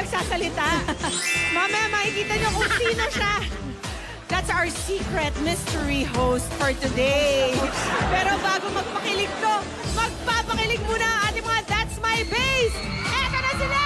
nagsasalita. Mamaya makikita nyo kung sino siya. That's our secret mystery host for today. Pero bago magpakilig to, magpapakilig muna ang ating mga That's My Base. Eto na sila!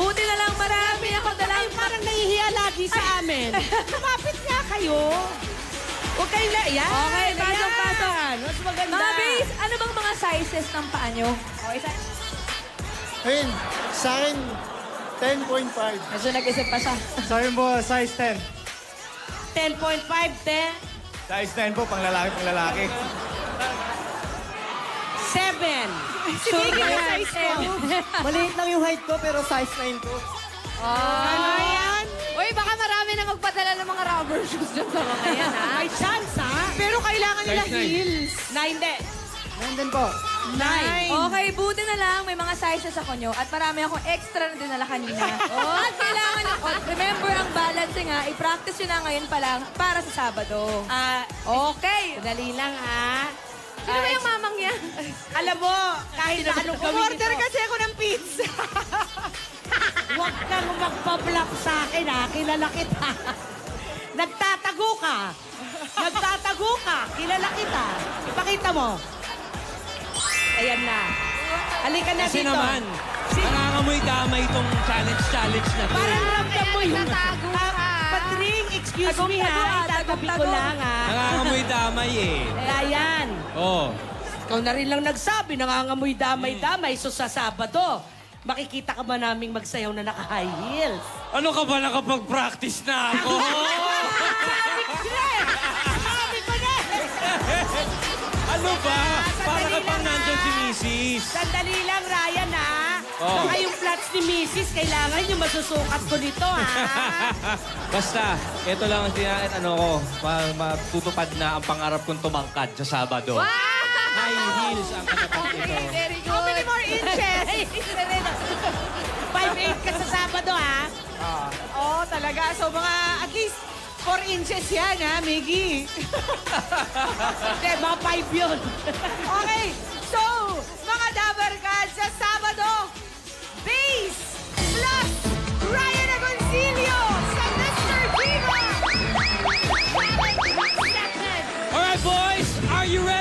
Buti na lang marami ako dalang... Parang nahihiya lagi sa amin. Kumapit nga kayo. Huwag kayong laiyan. Okay, pasok. Mas maganda. Mga base, ano bang mga sizes ng paa nyo? Okay, Ayun, sa akin, 10.5. Medyo nag-isip pa siya. Sa akin po, size 10. 10.5, 10. Size 10 po, pang lalaki. 7. Sure na size ko. Maliit lang yung height ko, pero size 9 ko. Ano yan? Uy, baka marami na magpadala ng mga rubber shoes dyan sa mga yan, ha? May chance, ha? Pero kailangan nila heels. 9 din. 9 din po. 9. Okay, buti na lang. May mga sizes ako nyo. At marami akong extra na dinala kanina. At kailangan nyo, remember ang balancing, ha? I-practice nyo na ngayon pa lang para sa Sabado. Okay. Dali lang, ha? Sino ba yung mamang yan? Alam mo, kahit na anong gawin order kasi ako ng pizza. Huwag kang magpa-block sa akin, ha? Kilala kita. Nagtatago ka. Kilala kita. Ipakita mo. Ayan na. Halika na Kasi dito. naman, nangangamoy damay itong challenge na to. Parang ramdam mo yun. Natago ka. Patring, excuse me, ha? Itatabi ko lang, ha? Nangangamoy damay eh. Ayan. Oo. Ikaw na rin lang nagsabi, nangangamoy damay-damay. So sa Sabado, makikita ka ba naming magsayaw na naka-high heels? Ano ka ba, nakapag-practice na ako? Sabi ko na! Ano ba? Para ka pang ha? nandyan si Mrs. Sandali lang, Ryan, ha? Oh. Baka yung flats ni Mrs. kailangan yung masusukat ko nito, ha? Basta, ito lang ang ano ko, matutupad na ang pangarap kong tumangkad sa Sabado. Wow! High heels ang katapat ito. Very good. How many more inches? 5'8" ka sa Sabado, ha? Oo, talaga. So, mga at least 4 inches yan, ha, Miggy? Hindi, mga 5 yun. Okay, so, mga Dabarkads sa Sabado, Base plus Ryan Agoncillo sa Mr. Diva! Alright, boys, are you ready?